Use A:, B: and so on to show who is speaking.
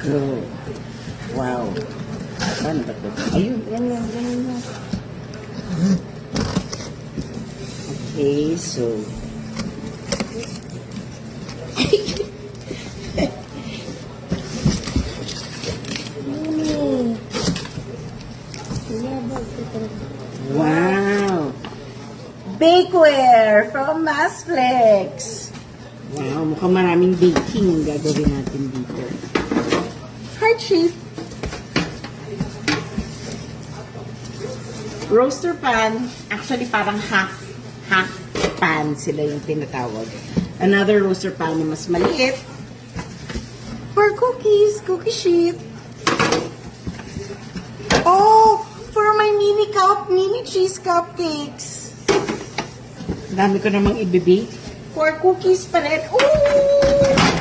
A: Oh. Wow. Paano ba ito? Ayun, yan. Okay, so... Wow! Bakeware from Masflex. Wow, mukhang maraming baking ang gagawin natin dito. Heart shape. Roaster pan. Actually, parang half pan sila yung tinatawag. Another roaster pan na mas maliit. For cookies, cookie sheet. Oh! For my mini cheese cupcakes. Dami ko namang ibibake. For cookies pa rin. Ooh!